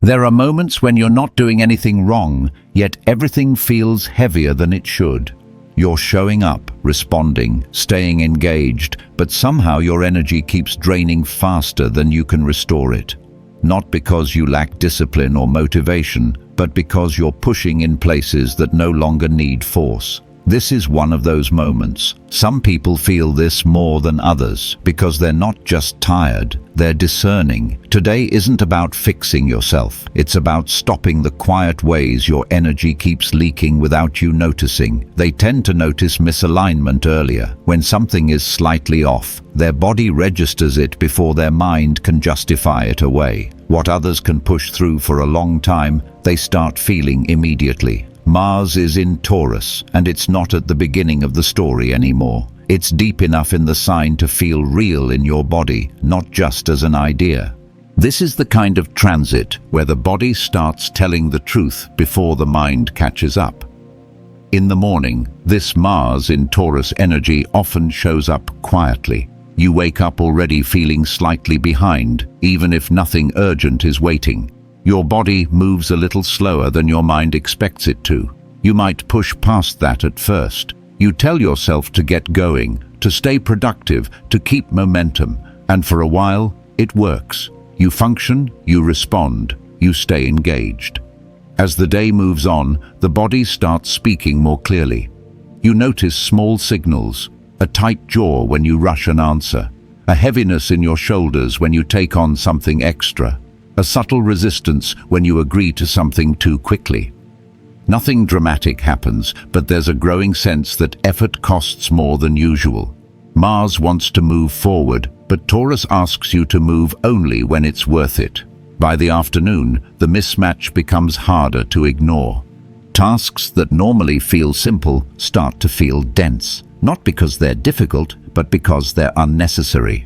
There are moments when you're not doing anything wrong, yet everything feels heavier than it should. You're showing up, responding, staying engaged, but somehow your energy keeps draining faster than you can restore it. Not because you lack discipline or motivation, but because you're pushing in places that no longer need force. This is one of those moments. Some people feel this more than others because they're not just tired, they're discerning. Today isn't about fixing yourself. It's about stopping the quiet ways your energy keeps leaking without you noticing. They tend to notice misalignment earlier. When something is slightly off, their body registers it before their mind can justify it away. What others can push through for a long time, they start feeling immediately. Mars is in Taurus, and it's not at the beginning of the story anymore. It's deep enough in the sign to feel real in your body, not just as an idea. This is the kind of transit where the body starts telling the truth before the mind catches up. In the morning, this Mars in Taurus energy often shows up quietly. You wake up already feeling slightly behind, even if nothing urgent is waiting. Your body moves a little slower than your mind expects it to. You might push past that at first. You tell yourself to get going, to stay productive, to keep momentum, and for a while, it works. You function, you respond, you stay engaged. As the day moves on, the body starts speaking more clearly. You notice small signals, a tight jaw when you rush an answer, a heaviness in your shoulders when you take on something extra, a subtle resistance when you agree to something too quickly. Nothing dramatic happens, but there's a growing sense that effort costs more than usual. Mars wants to move forward, but Taurus asks you to move only when it's worth it. By the afternoon, the mismatch becomes harder to ignore. Tasks that normally feel simple start to feel dense, not because they're difficult, but because they're unnecessary.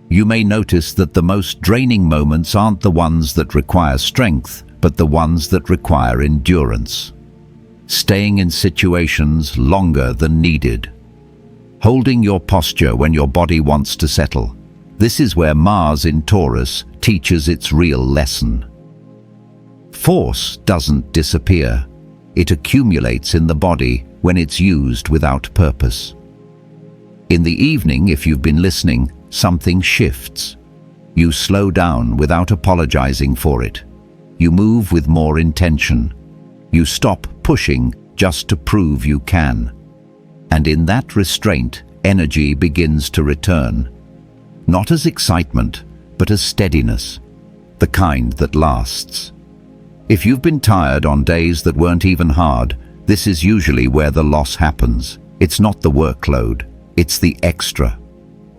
You may notice that the most draining moments aren't the ones that require strength, but the ones that require endurance. Staying in situations longer than needed. Holding your posture when your body wants to settle. This is where Mars in Taurus teaches its real lesson. Force doesn't disappear. It accumulates in the body when it's used without purpose. In the evening, if you've been listening, something shifts. You slow down without apologizing for it. You move with more intention. You stop pushing just to prove you can. And in that restraint, energy begins to return. Not as excitement, but as steadiness, the kind that lasts. If you've been tired on days that weren't even hard, this is usually where the loss happens. It's not the workload, it's the extra.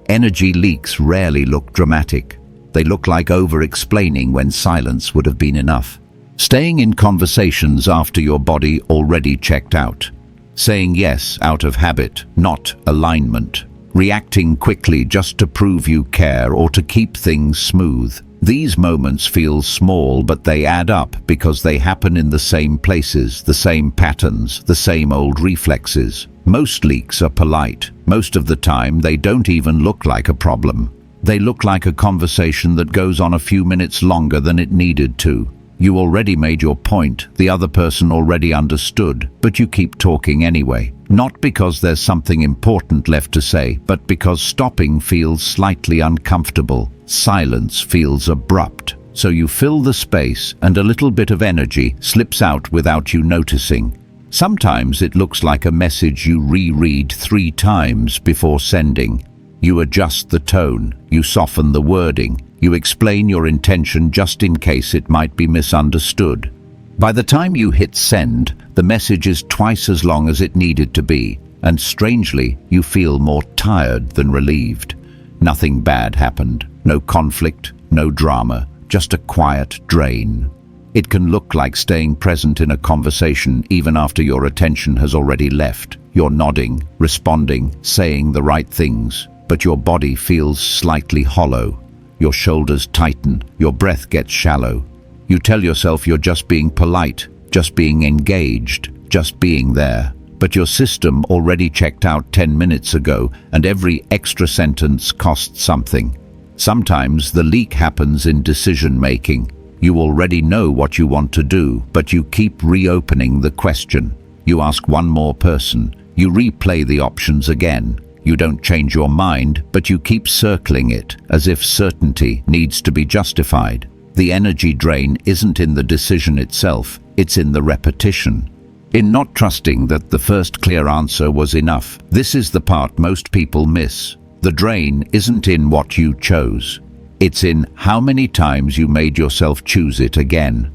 Energy leaks rarely look dramatic. They look like over-explaining when silence would have been enough. Staying in conversations after your body already checked out. Saying yes out of habit, not alignment. Reacting quickly just to prove you care or to keep things smooth. These moments feel small, but they add up because they happen in the same places, the same patterns, the same old reflexes. Most leaks are polite. Most of the time, they don't even look like a problem. They look like a conversation that goes on a few minutes longer than it needed to. You already made your point, the other person already understood, but you keep talking anyway. Not because there's something important left to say, but because stopping feels slightly uncomfortable. Silence feels abrupt. So you fill the space and a little bit of energy slips out without you noticing. Sometimes it looks like a message you reread 3 times before sending. You adjust the tone, you soften the wording, you explain your intention just in case it might be misunderstood. By the time you hit send, the message is twice as long as it needed to be, and strangely, you feel more tired than relieved. Nothing bad happened, no conflict, no drama, just a quiet drain. It can look like staying present in a conversation even after your attention has already left. You're nodding, responding, saying the right things, but your body feels slightly hollow. Your shoulders tighten, your breath gets shallow. You tell yourself you're just being polite, just being engaged, just being there. But your system already checked out 10 minutes ago, and every extra sentence costs something. Sometimes the leak happens in decision-making. You already know what you want to do, but you keep reopening the question. You ask one more person. You replay the options again. You don't change your mind, but you keep circling it, as if certainty needs to be justified. The energy drain isn't in the decision itself, it's in the repetition. In not trusting that the first clear answer was enough. This is the part most people miss. The drain isn't in what you chose. It's in how many times you made yourself choose it again.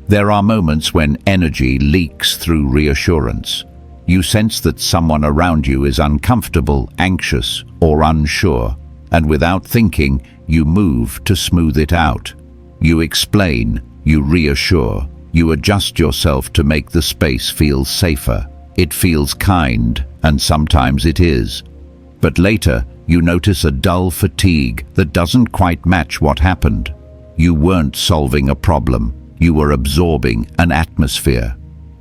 There are moments when energy leaks through reassurance. You sense that someone around you is uncomfortable, anxious, or unsure, and without thinking, you move to smooth it out. You explain, you reassure, you adjust yourself to make the space feel safer. It feels kind, and sometimes it is. But later, you notice a dull fatigue that doesn't quite match what happened. You weren't solving a problem, you were absorbing an atmosphere.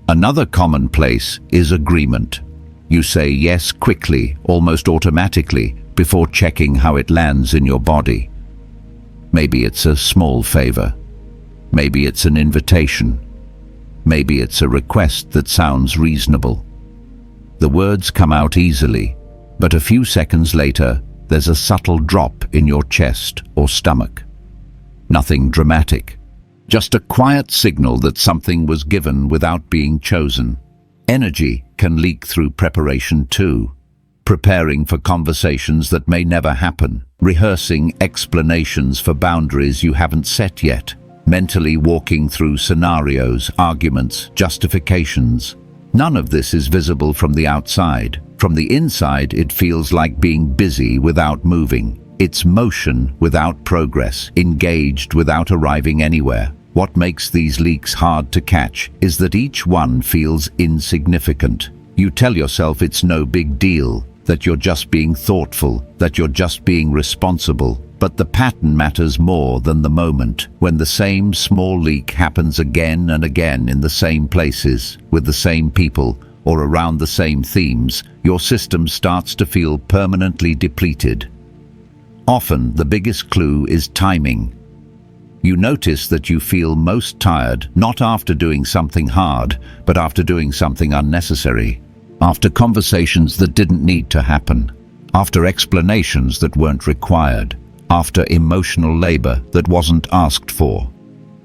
Another common place is agreement. You say yes quickly, almost automatically, before checking how it lands in your body. Maybe it's a small favor. Maybe it's an invitation. Maybe it's a request that sounds reasonable. The words come out easily, but a few seconds later, there's a subtle drop in your chest or stomach. Nothing dramatic. Just a quiet signal that something was given without being chosen. Energy can leak through preparation too. Preparing for conversations that may never happen. Rehearsing explanations for boundaries you haven't set yet. Mentally walking through scenarios, arguments, justifications. None of this is visible from the outside. From the inside, it feels like being busy without moving. It's motion without progress, engaged without arriving anywhere. What makes these leaks hard to catch is that each one feels insignificant. You tell yourself it's no big deal, that you're just being thoughtful, that you're just being responsible. But the pattern matters more than the moment. When the same small leak happens again and again in the same places, with the same people, or around the same themes, your system starts to feel permanently depleted. Often, the biggest clue is timing. You notice that you feel most tired, not after doing something hard, but after doing something unnecessary. After conversations that didn't need to happen. After explanations that weren't required. After emotional labor that wasn't asked for.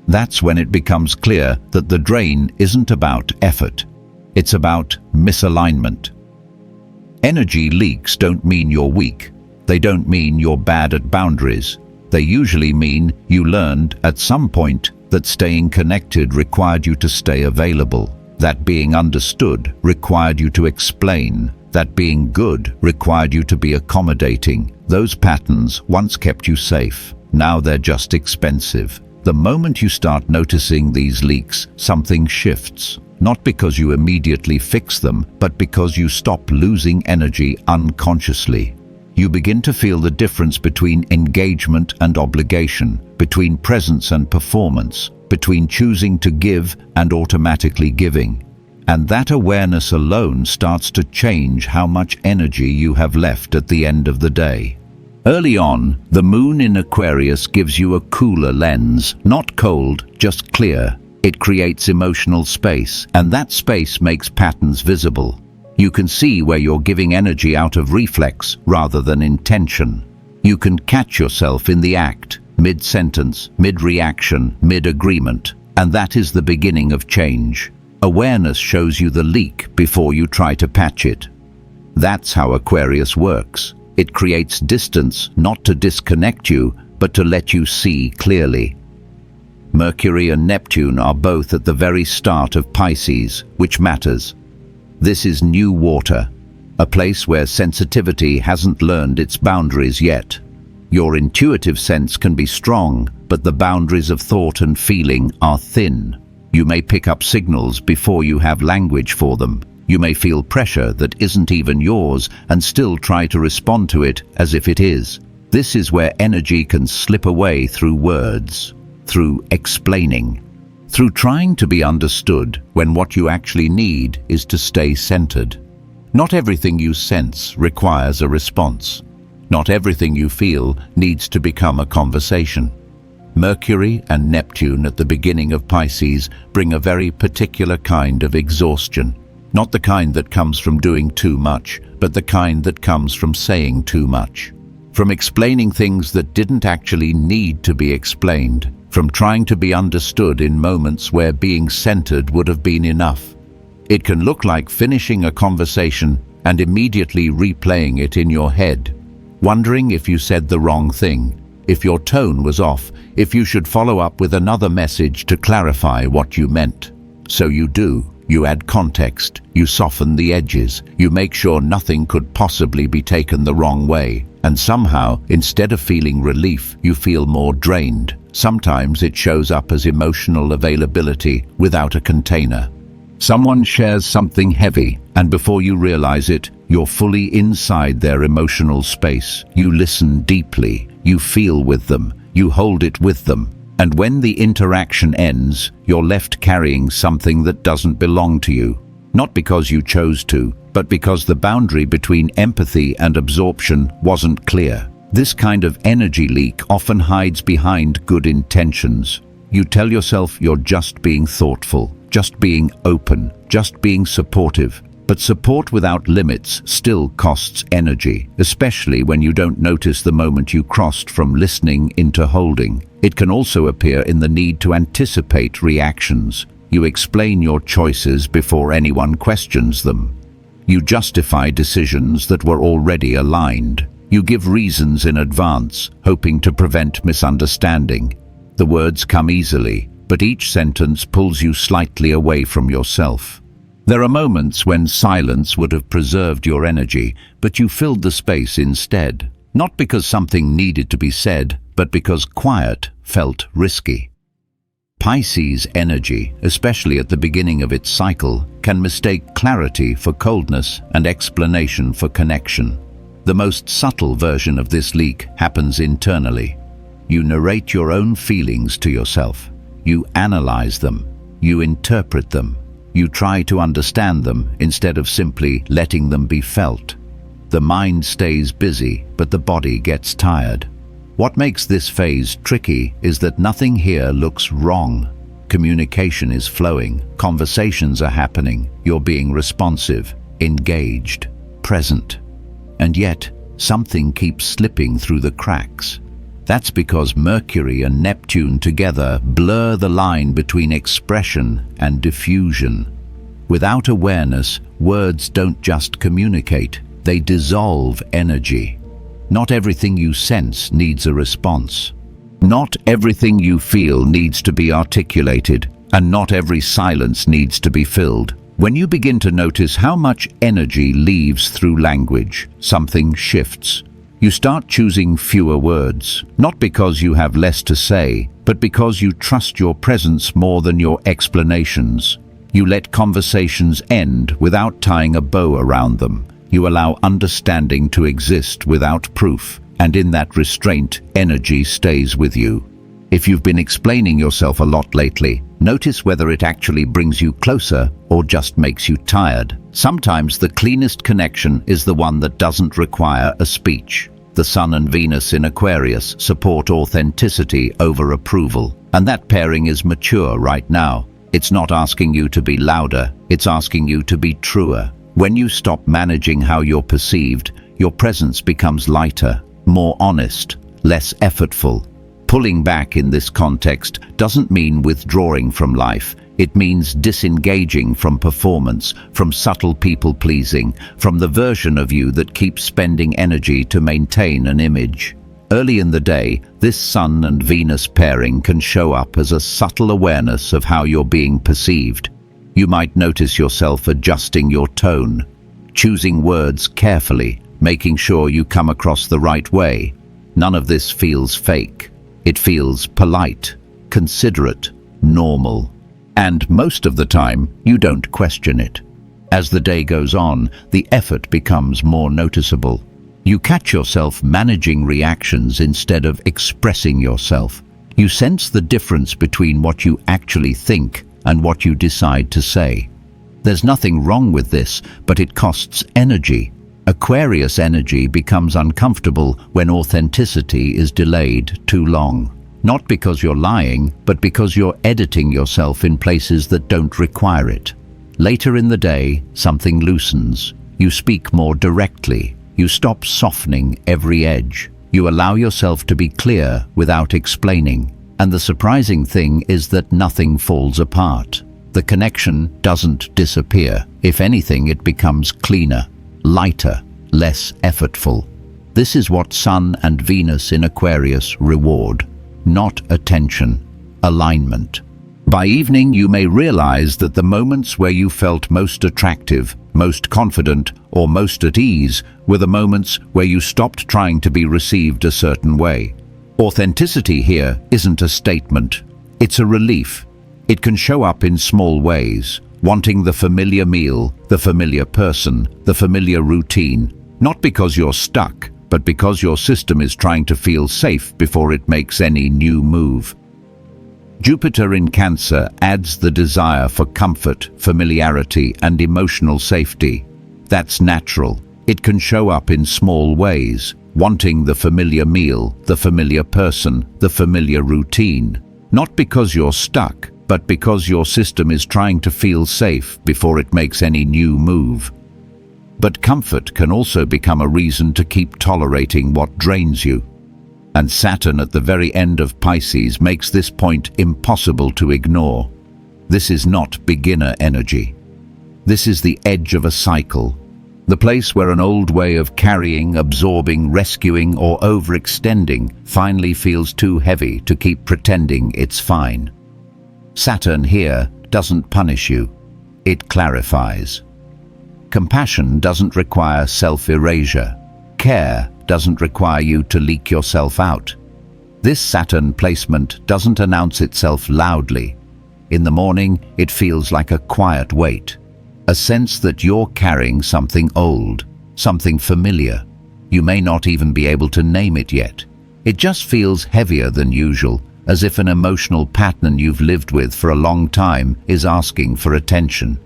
That's when it becomes clear that the drain isn't about effort. It's about misalignment. Energy leaks don't mean you're weak. They don't mean you're bad at boundaries. They usually mean you learned at some point that staying connected required you to stay available, that being understood required you to explain, that being good required you to be accommodating. Those patterns once kept you safe. Now they're just expensive. The moment you start noticing these leaks, something shifts. Not because you immediately fix them, but because you stop losing energy unconsciously. You begin to feel the difference between engagement and obligation, between presence and performance, between choosing to give and automatically giving. And that awareness alone starts to change how much energy you have left at the end of the day. Early on, the moon in Aquarius gives you a cooler lens, not cold, just clear. It creates emotional space, and that space makes patterns visible. You can see where you're giving energy out of reflex rather than intention. You can catch yourself in the act, mid-sentence, mid-reaction, mid-agreement, and that is the beginning of change. Awareness shows you the leak before you try to patch it. That's how Aquarius works. It creates distance, not to disconnect you, but to let you see clearly. Mercury and Neptune are both at the very start of Pisces, which matters. This is new water, a place where sensitivity hasn't learned its boundaries yet. Your intuitive sense can be strong, but the boundaries of thought and feeling are thin. You may pick up signals before you have language for them. You may feel pressure that isn't even yours and still try to respond to it as if it is. This is where energy can slip away through words, through explaining, through trying to be understood when what you actually need is to stay centered. Not everything you sense requires a response. Not everything you feel needs to become a conversation. Mercury and Neptune at the beginning of Pisces bring a very particular kind of exhaustion. Not the kind that comes from doing too much, but the kind that comes from saying too much. From explaining things that didn't actually need to be explained. From trying to be understood in moments where being centered would have been enough. It can look like finishing a conversation and immediately replaying it in your head, wondering if you said the wrong thing, if your tone was off, if you should follow up with another message to clarify what you meant. So you do. You add context, you soften the edges, you make sure nothing could possibly be taken the wrong way. And somehow, instead of feeling relief, you feel more drained. Sometimes it shows up as emotional availability without a container. Someone shares something heavy, and before you realize it, you're fully inside their emotional space. You listen deeply, you feel with them, you hold it with them. And when the interaction ends, you're left carrying something that doesn't belong to you. Not because you chose to, but because the boundary between empathy and absorption wasn't clear. This kind of energy leak often hides behind good intentions. You tell yourself you're just being thoughtful, just being open, just being supportive. But support without limits still costs energy, especially when you don't notice the moment you crossed from listening into holding. It can also appear in the need to anticipate reactions. You explain your choices before anyone questions them. You justify decisions that were already aligned. You give reasons in advance, hoping to prevent misunderstanding. The words come easily, but each sentence pulls you slightly away from yourself. There are moments when silence would have preserved your energy, but you filled the space instead. Not because something needed to be said, but because quiet felt risky. Pisces energy, especially at the beginning of its cycle, can mistake clarity for coldness and explanation for connection. The most subtle version of this leak happens internally. You narrate your own feelings to yourself. You analyze them. You interpret them. You try to understand them instead of simply letting them be felt. The mind stays busy, but the body gets tired. What makes this phase tricky is that nothing here looks wrong. Communication is flowing, conversations are happening, you're being responsive, engaged, present. And yet, something keeps slipping through the cracks. That's because Mercury and Neptune together blur the line between expression and diffusion. Without awareness, words don't just communicate, they dissolve energy. Not everything you sense needs a response. Not everything you feel needs to be articulated, and not every silence needs to be filled. When you begin to notice how much energy leaves through language, something shifts. You start choosing fewer words, not because you have less to say, but because you trust your presence more than your explanations. You let conversations end without tying a bow around them. You allow understanding to exist without proof, and in that restraint, energy stays with you. If you've been explaining yourself a lot lately, notice whether it actually brings you closer or just makes you tired. Sometimes the cleanest connection is the one that doesn't require a speech. The Sun and Venus in Aquarius support authenticity over approval, and that pairing is mature right now. It's not asking you to be louder, it's asking you to be truer. When you stop managing how you're perceived, your presence becomes lighter, more honest, less effortful. Pulling back in this context doesn't mean withdrawing from life. It means disengaging from performance, from subtle people-pleasing, from the version of you that keeps spending energy to maintain an image. Early in the day, this Sun and Venus pairing can show up as a subtle awareness of how you're being perceived. You might notice yourself adjusting your tone, choosing words carefully, making sure you come across the right way. None of this feels fake. It feels polite, considerate, normal. And most of the time, you don't question it. As the day goes on, the effort becomes more noticeable. You catch yourself managing reactions instead of expressing yourself. You sense the difference between what you actually think and what you decide to say. There's nothing wrong with this, but it costs energy. Aquarius energy becomes uncomfortable when authenticity is delayed too long. Not because you're lying, but because you're editing yourself in places that don't require it. Later in the day, something loosens. You speak more directly. You stop softening every edge. You allow yourself to be clear without explaining. And the surprising thing is that nothing falls apart. The connection doesn't disappear. If anything, it becomes cleaner, lighter, less effortful. This is what Sun and Venus in Aquarius reward. Not attention, alignment. By evening, you may realize that the moments where you felt most attractive, most confident, or most at ease were the moments where you stopped trying to be received a certain way. Authenticity here isn't a statement, it's a relief. It can show up in small ways, wanting the familiar meal, the familiar person, the familiar routine, not because you're stuck, but because your system is trying to feel safe before it makes any new move. Jupiter in Cancer adds the desire for comfort, familiarity, and emotional safety. That's natural. It can show up in small ways, wanting the familiar meal, the familiar person, the familiar routine. Not because you're stuck, but because your system is trying to feel safe before it makes any new move. But comfort can also become a reason to keep tolerating what drains you. And Saturn at the very end of Pisces makes this point impossible to ignore. This is not beginner energy. This is the edge of a cycle, the place where an old way of carrying, absorbing, rescuing, or overextending finally feels too heavy to keep pretending it's fine. Saturn here doesn't punish you, it clarifies. Compassion doesn't require self-erasure. Care doesn't require you to leak yourself out. This Saturn placement doesn't announce itself loudly. In the morning, it feels like a quiet weight, a sense that you're carrying something old, something familiar. You may not even be able to name it yet. It just feels heavier than usual, as if an emotional pattern you've lived with for a long time is asking for attention.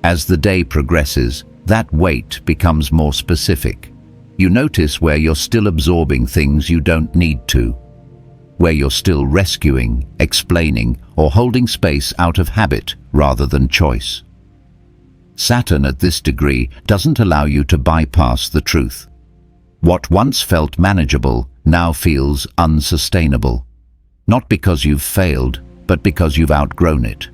As the day progresses, that weight becomes more specific. You notice where you're still absorbing things you don't need to, where you're still rescuing, explaining, or holding space out of habit rather than choice. Saturn at this degree doesn't allow you to bypass the truth. What once felt manageable now feels unsustainable. Not because you've failed, but because you've outgrown it.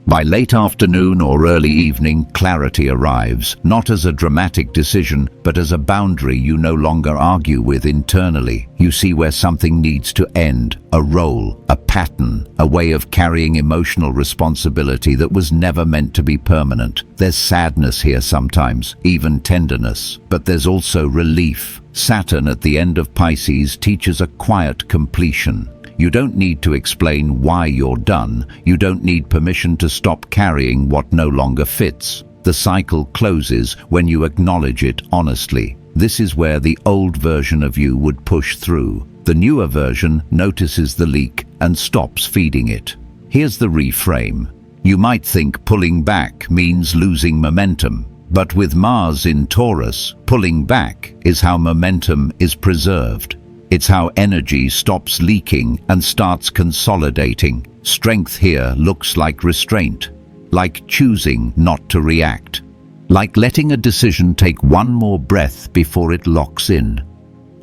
By late afternoon or early evening, clarity arrives, not as a dramatic decision, but as a boundary you no longer argue with internally. You see where something needs to end, a role, a pattern, a way of carrying emotional responsibility that was never meant to be permanent. There's sadness here sometimes, even tenderness, but there's also relief. Saturn at the end of Pisces teaches a quiet completion. You don't need to explain why you're done. You don't need permission to stop carrying what no longer fits. The cycle closes when you acknowledge it honestly. This is where the old version of you would push through. The newer version notices the leak and stops feeding it. Here's the reframe. You might think pulling back means losing momentum, but with Mars in Taurus, pulling back is how momentum is preserved. It's how energy stops leaking and starts consolidating. Strength here looks like restraint, like choosing not to react, like letting a decision take one more breath before it locks in,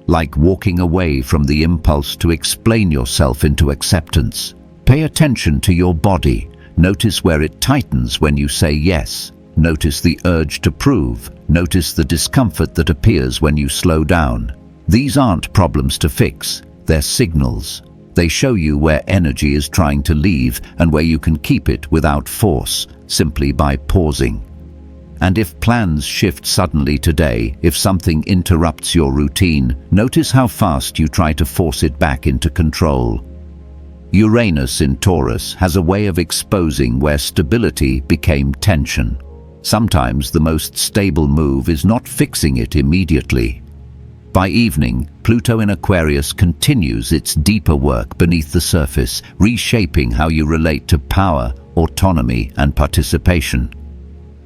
like walking away from the impulse to explain yourself into acceptance. Pay attention to your body. Notice where it tightens when you say yes. Notice the urge to prove. Notice the discomfort that appears when you slow down. These aren't problems to fix, they're signals. They show you where energy is trying to leave and where you can keep it without force, simply by pausing. And if plans shift suddenly today, if something interrupts your routine, notice how fast you try to force it back into control. Uranus in Taurus has a way of exposing where stability became tension. Sometimes the most stable move is not fixing it immediately. By evening, Pluto in Aquarius continues its deeper work beneath the surface, reshaping how you relate to power, autonomy, and participation.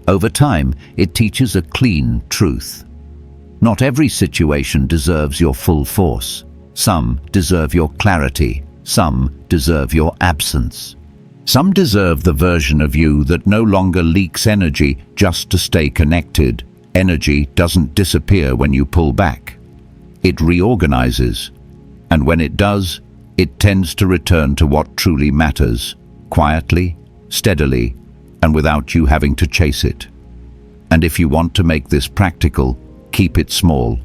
Over time, it teaches a clean truth. Not every situation deserves your full force. Some deserve your clarity, Some deserve your absence. Some deserve the version of you that no longer leaks energy just to stay connected. Energy doesn't disappear when you pull back. It reorganizes. And when it does, it tends to return to what truly matters, quietly, steadily, and without you having to chase it. And if you want to make this practical, keep it small.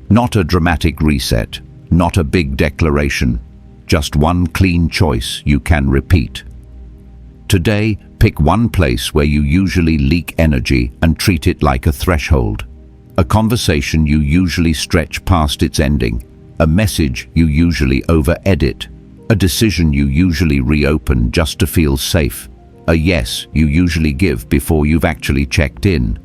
Not a dramatic reset, not a big declaration, just one clean choice you can repeat. Today, pick one place where you usually leak energy and treat it like a threshold. A conversation you usually stretch past its ending, a message you usually over-edit, a decision you usually reopen just to feel safe, a yes you usually give before you've actually checked in.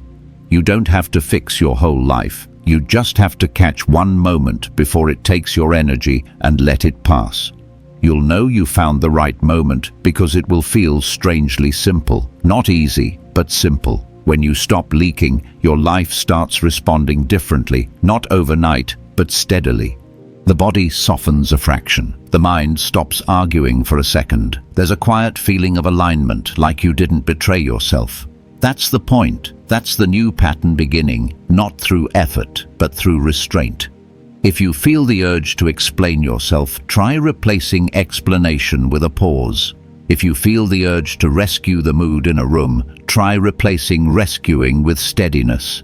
You don't have to fix your whole life. You just have to catch one moment before it takes your energy and let it pass. You'll know you found the right moment because it will feel strangely simple. Not easy, but simple. When you stop leaking, your life starts responding differently, not overnight, but steadily. The body softens a fraction. The mind stops arguing for a second. There's a quiet feeling of alignment, like you didn't betray yourself. That's the point. That's the new pattern beginning, not through effort, but through restraint. If you feel the urge to explain yourself, try replacing explanation with a pause. If you feel the urge to rescue the mood in a room, try replacing rescuing with steadiness.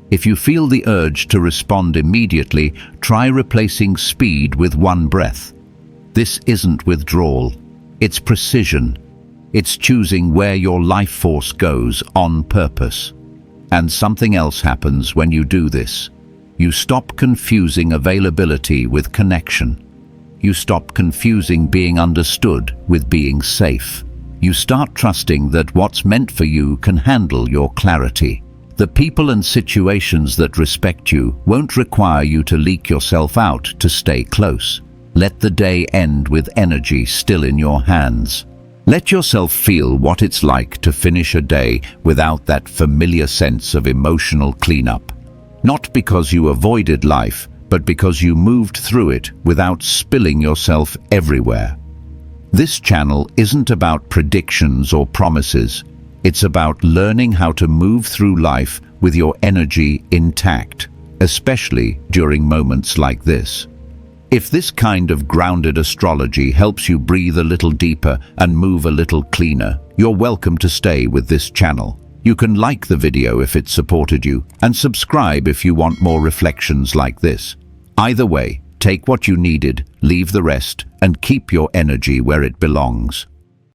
If you feel the urge to respond immediately, try replacing speed with one breath. This isn't withdrawal. It's precision. It's choosing where your life force goes on purpose. And something else happens when you do this. You stop confusing availability with connection. You stop confusing being understood with being safe. You start trusting that what's meant for you can handle your clarity. The people and situations that respect you won't require you to leak yourself out to stay close. Let the day end with energy still in your hands. Let yourself feel what it's like to finish a day without that familiar sense of emotional cleanup. Not because you avoided life, but because you moved through it without spilling yourself everywhere. This channel isn't about predictions or promises. It's about learning how to move through life with your energy intact, especially during moments like this. If this kind of grounded astrology helps you breathe a little deeper and move a little cleaner, you're welcome to stay with this channel. You can like the video if it supported you, and subscribe if you want more reflections like this. Either way, take what you needed, leave the rest, and keep your energy where it belongs.